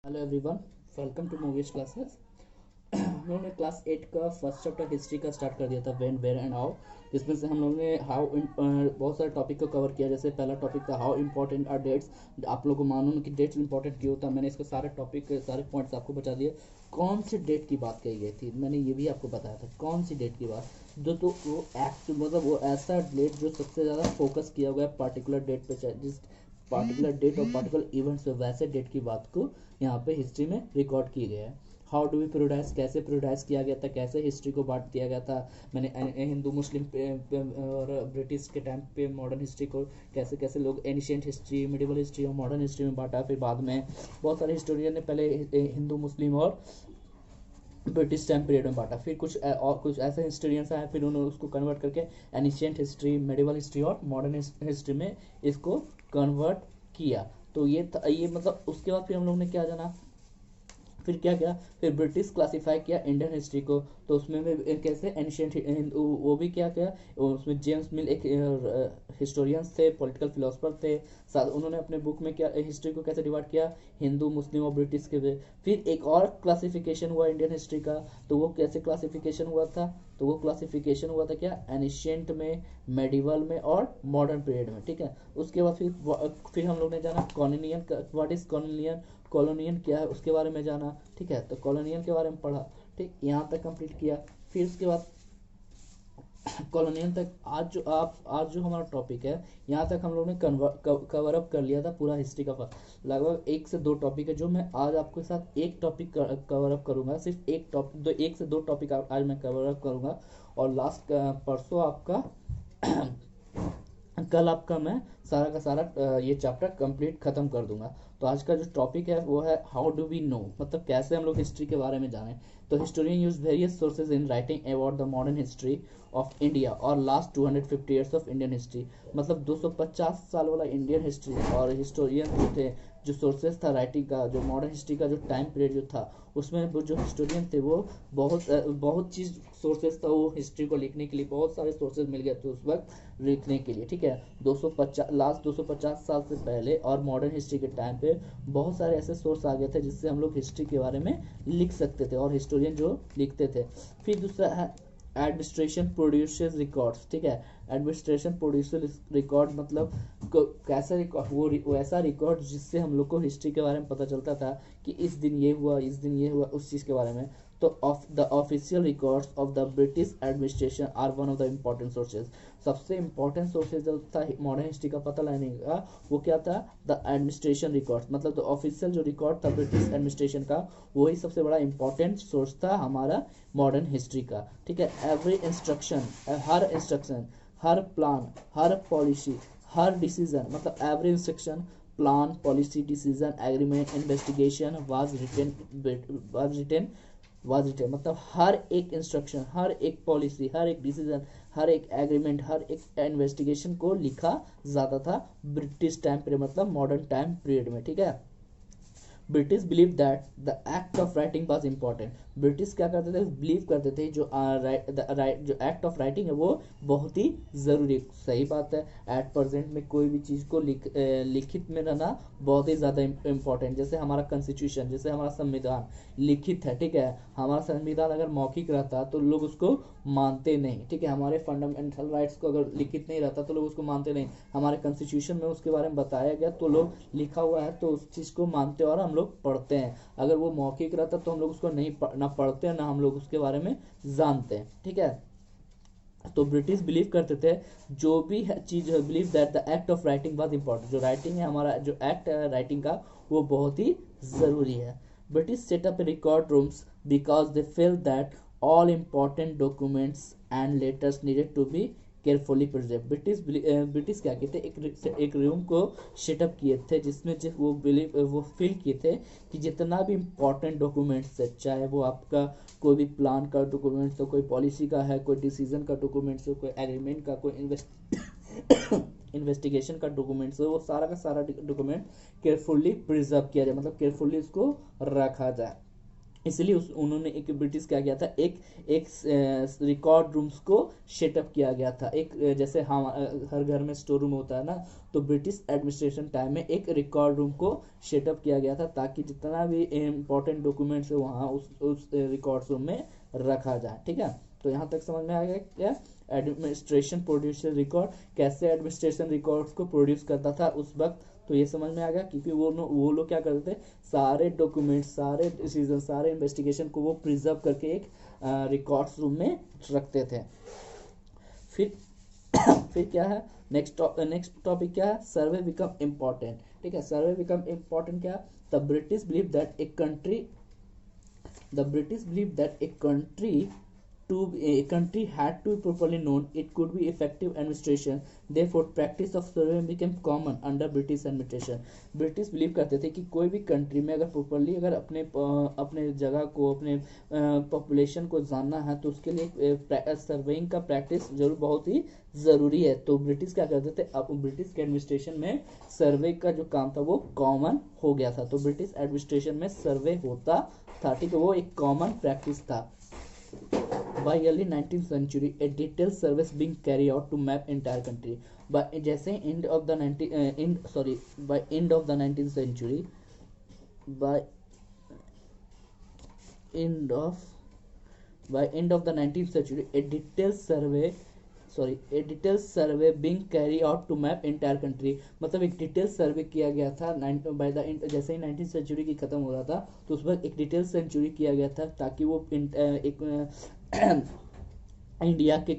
Hello everyone, welcome to movies classes. हम लोगों ने क्लास 8 का फर्स्ट चैप्टर हिस्ट्री का स्टार्ट कर दिया था, व्हेन वेयर एंड हाउ। जिसमें से हम लोगों ने बहुत सारे टॉपिक को कवर किया। जैसे पहला टॉपिक था हाउ इंपॉर्टेंट आर डेट्स। आप लोगों को मालूम है कि डेट्स इंपॉर्टेंट क्यों होता है। मैंने इसके सारे टॉपिक सारे पॉइंट्स आपको बता दिए। कौन सी डेट की बात कही गई थी मैंने ये भी आपको बताया था, कौन सी डेट की बात। जो तो वो एक्ट मतलब वो ऐसा डेट जो सबसे ज़्यादा फोकस किया हुआ है पर्टिकुलर डेट पे, चाहे जिस पार्टिकुलर डेट और पार्टिकुलर इवेंट्स पे, वैसे डेट की बात को यहाँ पे हिस्ट्री में रिकॉर्ड की गया है। हाउ डू वी प्रोडाइज, कैसे प्रोडाइज किया गया था, कैसे हिस्ट्री को बांट दिया गया था। मैंने हिंदू मुस्लिम और ब्रिटिश के टाइम पे मॉडर्न हिस्ट्री को कैसे कैसे लोग एनिशिएंट हिस्ट्री, मिडिवल हिस्ट्री और मॉडर्न हिस्ट्री में बांटा। फिर बाद में बहुत सारे हिस्टोरियन ने पहले हिंदू मुस्लिम और ब्रिटिश टाइम पीरियड में बांटा। फिर कुछ ऐसे हिस्टोरियंस आए, फिर उन्होंने उसको कन्वर्ट करके एनिशिएंट हिस्ट्री, मिडिवल हिस्ट्री और मॉडर्न हिस्ट्री में इसको कन्वर्ट किया। तो ये मतलब उसके बाद फिर हम लोग ने क्या जाना, फिर क्या किया, फिर ब्रिटिश क्लासिफाई किया इंडियन हिस्ट्री को। तो उसमें भी कैसे एंशियंट वो भी क्या किया, उसमें जेम्स मिल एक हिस्टोरियंस थे, पॉलिटिकल फिलोसफर थे। साथ उन्होंने अपने बुक में क्या हिस्ट्री को कैसे डिवाइड किया, हिंदू मुस्लिम और ब्रिटिश के वे। फिर एक और क्लासिफिकेशन हुआ इंडियन हिस्ट्री का। तो वो कैसे क्लासिफिकेशन हुआ था, तो वो क्लासिफिकेशन हुआ था क्या, एनिशियंट में, मेडिवल में और मॉडर्न पीरियड में। ठीक है, उसके बाद फिर हम लोग ने जाना कॉलोनियन, व्हाट इज कॉलोनियन, कॉलोनियन क्या है उसके बारे में जाना। ठीक है, तो कॉलोनियन के बारे में पढ़ा। ठीक, यहाँ तक कंप्लीट किया। फिर उसके बाद कॉलोनियन तक आज जो हमारा टॉपिक है, यहाँ तक हम लोग ने कवर अप कर लिया था पूरा हिस्ट्री का। लगभग 1 से 2 टॉपिक है जो मैं आज आपके साथ एक टॉपिक कवर अप करूंगा। सिर्फ एक टॉपिक, 1 से 2 टॉपिक आज मैं कवर अप करूंगा। और लास्ट परसों आपका कल आपका मैं सारा का सारा ये चैप्टर कंप्लीट खत्म कर दूंगा। तो आज का जो टॉपिक है वो है हाउ डू वी नो, मतलब कैसे हम लोग हिस्ट्री के बारे में जानें। तो historian use various sources in writing about the modern history of India और last 250 years of Indian history. मतलब 250 साल वाला इंडियन हिस्ट्री। और हिस्टोरियन जो थे, जो सोर्सेज था राइटिंग का, जो मॉडर्न हिस्ट्री का जो टाइम पीरियड जो था, उसमें वो जो हिस्टोरियन थे वो बहुत चीज़ सोर्सेज था। वो हिस्ट्री को लिखने के लिए बहुत सारे सोर्सेज मिल गए थे उस वक्त लिखने के लिए। ठीक है, 250 साल से पहले और मॉडर्न हिस्ट्री के टाइम पे बहुत सारे ऐसे सोर्स आ गए थे जिससे हम लोग हिस्ट्री के बारे में लिख सकते थे और हिस्टोरियन जो लिखते थे। फिर दूसरा है एडमिनिस्ट्रेशन प्रोड्यूसेस रिकॉर्ड्स। ठीक है, एडमिनिस्ट्रेशन प्रोड्यूसर रिकॉर्ड मतलब कैसा रिकॉर्ड, वो ऐसा रिकॉर्ड जिससे हम लोग को हिस्ट्री के बारे में पता चलता था कि इस दिन ये हुआ, इस दिन ये हुआ, उस चीज़ के बारे में। तो the official records of the British administration are one of the important sources. सबसे इम्पोर्टेंट सोर्सेज जो था मॉडर्न हिस्ट्री का पता लगाने का, वो क्या था, द एडमिनिस्ट्रेशन रिकॉर्ड्स। मतलब द ऑफिशियल जो रिकॉर्ड था ब्रिटिश एडमिनिस्ट्रेशन का, वही सबसे बड़ा इंपॉर्टेंट सोर्स था हमारा मॉडर्न हिस्ट्री का। ठीक है, एवरी इंस्ट्रक्शन, हर इंस्ट्रक्शन, हर प्लान, हर पॉलिसी, हर डिसीजन, मतलब every instruction, plan, policy, decision, agreement, investigation was written मतलब हर एक इंस्ट्रक्शन, हर एक पॉलिसी, हर एक डिसीजन, हर एक एग्रीमेंट, हर एक इन्वेस्टिगेशन को लिखा जाता था ब्रिटिश टाइम पीरियड, मतलब मॉडर्न टाइम पीरियड में। ठीक है, British believe that the act of writing was important. British क्या करते थे, बिलीव करते थे जो जो एक्ट ऑफ राइटिंग है वो बहुत ही ज़रूरी। सही बात है, एट प्रेजेंट में कोई भी चीज़ को लिखित में रहना बहुत ही ज़्यादा इम्पोर्टेंट। जैसे हमारा कॉन्स्टिट्यूशन, जैसे हमारा संविधान लिखित है। ठीक है, हमारा संविधान अगर मौखिक रहता तो लोग उसको मानते नहीं। ठीक है, हमारे फंडामेंटल राइट्स को अगर लिखित नहीं रहता तो लोग उसको मानते नहीं। हमारे कॉन्स्टिट्यूशन में उसके बारे में बताया गया तो लोग, लिखा हुआ है तो उस चीज़ को मानते हैं और हम लोग पढ़ते हैं। अगर वो मौखिक रहता तो हम लोग उसको ना पढ़ते हैं, ना हम लोग उसके बारे में जानते हैं। ठीक है, तो ब्रिटिश बिलीव करते थे जो भी चीज़, believe that the act of writing बहुत इंपॉर्टेंट। जो राइटिंग है, हमारा जो एक्ट है राइटिंग का, वो बहुत ही ज़रूरी है। British set up record rooms because they feel that all important documents and letters needed to be carefully preserve. British क्या कहते, एक रूम को सेटअप किए थे जिसमें वो फील किए थे कि जितना भी इम्पोर्टेंट डॉक्यूमेंट्स है, चाहे वो आपका कोई भी प्लान का डॉक्यूमेंट्स हो, कोई पॉलिसी का है, कोई डिसीजन का डॉक्यूमेंट्स हो, कोई एग्रीमेंट का, कोई इन्वेस्टिगेशन का डॉक्यूमेंट्स हो, वो सारा का सारा डॉक्यूमेंट केयरफुली प्रिजर्व किया जाए, मतलब केयरफुली इसको रखा जाए। इसलिए उस उन्होंने एक ब्रिटिश क्या किया था, एक एक रिकॉर्ड रूम्स को सेटअप किया गया था। एक जैसे हम हर घर में स्टोर रूम होता है ना, तो ब्रिटिश एडमिनिस्ट्रेशन टाइम में एक रिकॉर्ड रूम को सेटअप किया गया था ताकि जितना भी इम्पोर्टेंट डॉक्यूमेंट्स है वहाँ उस रिकॉर्ड रूम में रखा जाए। ठीक है, तो यहाँ तक समझ में आ गया क्या एडमिनिस्ट्रेशन प्रोड्यूसर रिकॉर्ड, कैसे एडमिनिस्ट्रेशन रिकॉर्ड्स को प्रोड्यूस करता था उस वक्त। तो ये समझ में आ गया, क्योंकि वो लोग क्या करते थे, सारे डॉक्यूमेंट्स, सारे डिसीजन, सारे इन्वेस्टिगेशन को वो प्रिजर्व करके एक रिकॉर्ड्स रूम में रखते थे। फिर फिर क्या है, नेक्स्ट टॉपिक क्या है, सर्वे बिकम इम्पोर्टेंट। ठीक है, सर्वे बिकम इम्पोर्टेंट क्या, the British believe that a country had to be properly known, it could be effective administration, therefore practice of survey became common under British administration। British believe करते थे कि कोई भी country में अगर प्रॉपरली अगर अपने जगह को, अपने पॉपुलेशन को जानना है तो उसके लिए सर्वेइंग का प्रैक्टिस जरूर बहुत ही ज़रूरी है। तो ब्रिटिश क्या करते थे, अब ब्रिटिश के एडमिनिस्ट्रेशन में सर्वे का जो काम था वो कॉमन हो गया था। तो ब्रिटिश एडमिनिस्ट्रेशन में सर्वे होता था, ठीक है, वो एक कॉमन प्रैक्टिस था। By early 19th century, a detailed survey being carried out to map entire country. By जैसे end of the 19th century, by end of the 19th century, a detailed survey being carried out to map entire country। मतलब एक detail सर्वे किया गया था by the जैसे ही 19th century की खत्म हो रहा था तो उस वक्त एक डिटेल सेंचुरी किया गया था ताकि वो एक इंडिया के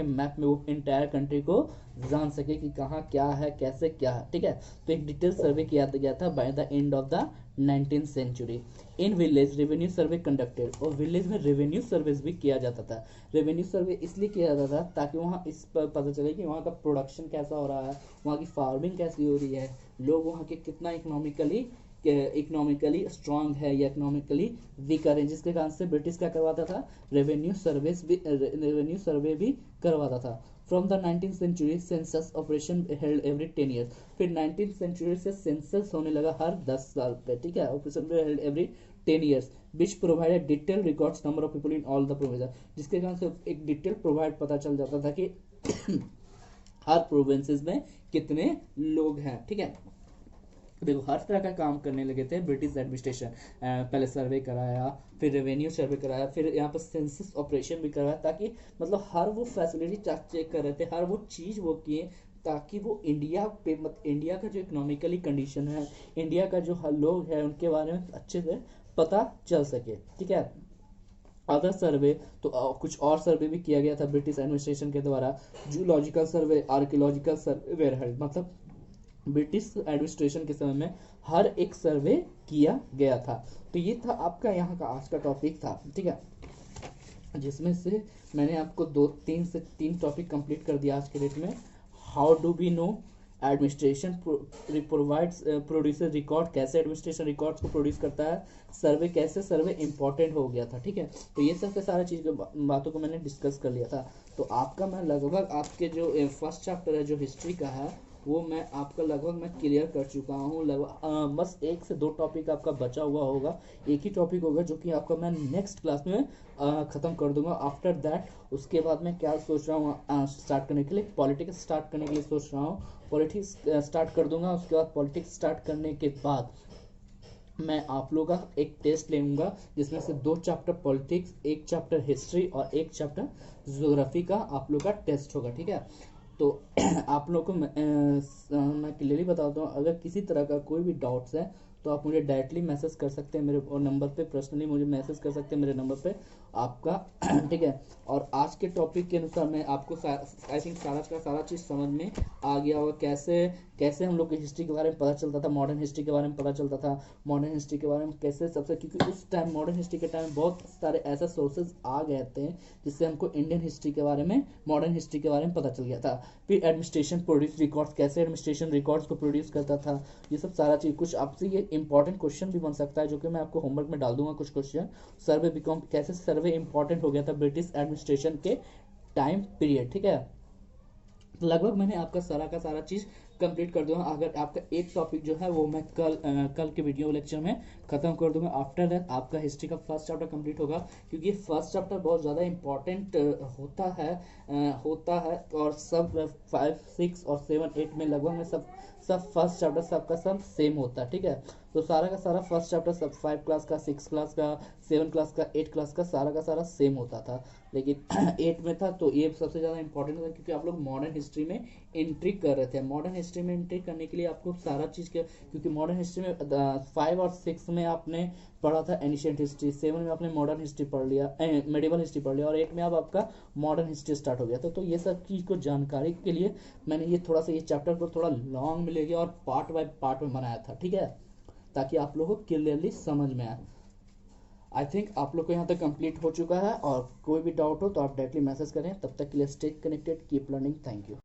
मैप में वो इंटायर कंट्री को जान सके कि कहाँ क्या है, कैसे क्या है। ठीक है, तो एक डिटेल सर्वे किया गया था by the end of the 19th century. In village revenue survey conducted, और विलेज में रेवेन्यू सर्विस भी किया जाता था। रेवेन्यू सर्वे इसलिए किया जाता था ताकि वहाँ इस पर पता चले कि वहाँ का प्रोडक्शन कैसा हो रहा है, वहाँ की फार्मिंग कैसी हो रही है, लोग वहाँ के कितना इकोनॉमिकली स्ट्रांग है या इकोनॉमिकली वीकर है, जिसके कारण से ब्रिटिश क्या करवाता था, रेवेन्यू सर्वे भी करवाता था। From the 19th century census operation held every 10 years. फिर 19th सेंचुरी से सेंसस होने लगा हर 10 साल पे। ठीक है, operation held every 10 years which provided detail records number of people in all the province, जिसके कारण से एक डिटेल प्रोवाइड पता चल जाता था कि हर प्रोविंसेस में कितने लोग हैं। ठीक है, देखो हर तरह का काम करने लगे थे ब्रिटिश एडमिनिस्ट्रेशन। पहले सर्वे कराया, फिर रेवेन्यू सर्वे कराया, फिर यहाँ पर सेंसस ऑपरेशन भी कराया, ताकि मतलब हर वो फैसिलिटी चेक कर रहे थे, हर वो चीज़ वो किए ताकि वो इंडिया का जो इकोनॉमिकली कंडीशन है, इंडिया का जो लोग है उनके बारे में अच्छे से पता चल सके। ठीक है, अदर सर्वे तो कुछ और सर्वे भी किया गया था ब्रिटिश एडमिनिस्ट्रेशन के द्वारा। जूलॉजिकल सर्वे, आर्कियोलॉजिकल सर्वे, मतलब ब्रिटिश एडमिनिस्ट्रेशन के समय में हर एक सर्वे किया गया था। तो ये था आपका यहाँ का आज का टॉपिक था। ठीक है, जिसमें से मैंने आपको 3 टॉपिक कंप्लीट कर दिया आज के डेट में। How do we know administration producer record, कैसे एडमिनिस्ट्रेशन रिकॉर्ड्स को प्रोड्यूस करता है, सर्वे कैसे सर्वे इंपॉर्टेंट हो गया था। ठीक है, तो ये सब के सारा चीज़ बातों को मैंने डिस्कस कर लिया था। तो आपका मैं लगभग आपके जो फर्स्ट चैप्टर है जो हिस्ट्री का है वो मैं आपका लगभग मैं क्लियर कर चुका हूँ। लगभग बस 1 से 2 टॉपिक आपका बचा हुआ होगा, एक ही टॉपिक होगा जो कि आपका मैं नेक्स्ट क्लास में ख़त्म कर दूंगा। आफ्टर दैट उसके बाद मैं क्या सोच रहा हूँ स्टार्ट करने के लिए, पॉलिटिक्स स्टार्ट करने के लिए सोच रहा हूँ। पॉलिटिक्स स्टार्ट कर दूंगा, उसके बाद पॉलिटिक्स स्टार्ट करने के बाद मैं आप लोगों का एक टेस्ट लूँगा जिसमें से 2 चैप्टर पॉलिटिक्स, 1 चैप्टर हिस्ट्री और 1 चैप्टर ज्योग्राफी का आप लोग का टेस्ट होगा। ठीक है, तो आप लोग को मैं क्लियरली बताता हूँ, अगर किसी तरह का कोई भी डाउट्स है तो आप मुझे डायरेक्टली मैसेज कर सकते हैं मेरे नंबर पे, पर्सनली मुझे मैसेज कर सकते हैं मेरे नंबर पे आपका। ठीक है, और आज के टॉपिक के अनुसार मैं आपको आई थिंक सारा चीज़ समझ में आ गया होगा, कैसे हम लोग की हिस्ट्री के बारे में पता चलता था, मॉडर्न हिस्ट्री के बारे में पता चलता था, मॉडर्न हिस्ट्री के बारे में कैसे सबसे, क्योंकि उस टाइम मॉडर्न हिस्ट्री के टाइम बहुत सारे ऐसे सोर्सेज आ गए थे जिससे हमको इंडियन हिस्ट्री के बारे में, मॉडर्न हिस्ट्री के बारे में पता चल गया था। फिर एडमिनिस्ट्रेशन प्रोड्यूस रिकॉर्ड्स, कैसे एडमिनिस्ट्रेशन रिकॉर्ड्स को प्रोड्यूस करता था, ये सब सारा चीज़। कुछ आपसे ये इंपॉर्टेंट क्वेश्चन भी बन सकता है जो कि मैं आपको होमवर्क में डाल दूंगा कुछ क्वेश्चन। सर्वे बिकम, कैसे सर्वे इंपॉर्टेंट हो गया था ब्रिटिश एडमिनिस्ट्रेशन के टाइम पीरियड। ठीक है, लगभग मैंने आपका सारा चीज़ कंप्लीट कर दूंगा। अगर आपका एक टॉपिक जो है वो मैं कल के वीडियो लेक्चर में ख़त्म कर दूंगा। आफ्टर दैट आपका हिस्ट्री का फर्स्ट चैप्टर कंप्लीट होगा, क्योंकि ये फर्स्ट चैप्टर बहुत ज़्यादा इंपॉर्टेंट होता है और सब 5, 6 और 7, 8 में लगभग में सब फर्स्ट चैप्टर सबका सब सेम होता है, ठीक है। तो सारा का सारा फर्स्ट चैप्टर सब 5 क्लास का, 6 क्लास का, 7 क्लास का, 8 क्लास का सारा सेम होता था, लेकिन 8 में था तो ये सबसे ज़्यादा इंपॉर्टेंट था, क्योंकि आप लोग मॉडर्न हिस्ट्री में एंट्री कर रहे थे। मॉडर्न हिस्ट्री में एंट्री करने के लिए आपको सारा चीज़ के, क्योंकि मॉडर्न हिस्ट्री में 5 और 6 में आपने पढ़ा था एनिशियंट हिस्ट्री, 7 में आपने मॉडर्न हिस्ट्री पढ़ लिया, मेडिवल हिस्ट्री पढ़ लिया, और 8 में अब आपका मॉडर्न हिस्ट्री स्टार्ट हो गया। तो ये सब चीज़ को जानकारी के लिए मैंने ये थोड़ा सा ये चैप्टर को थोड़ा लॉन्ग मिलेगा और पार्ट बाय पार्ट में बनाया था, ठीक है, ताकि आप लोगों को क्लियरली समझ में आए। आई थिंक आप लोग को यहाँ तक कंप्लीट हो चुका है, और कोई भी डाउट हो तो आप डायरेक्टली मैसेज करें। तब तक के लिए stay connected, keep learning, thank you.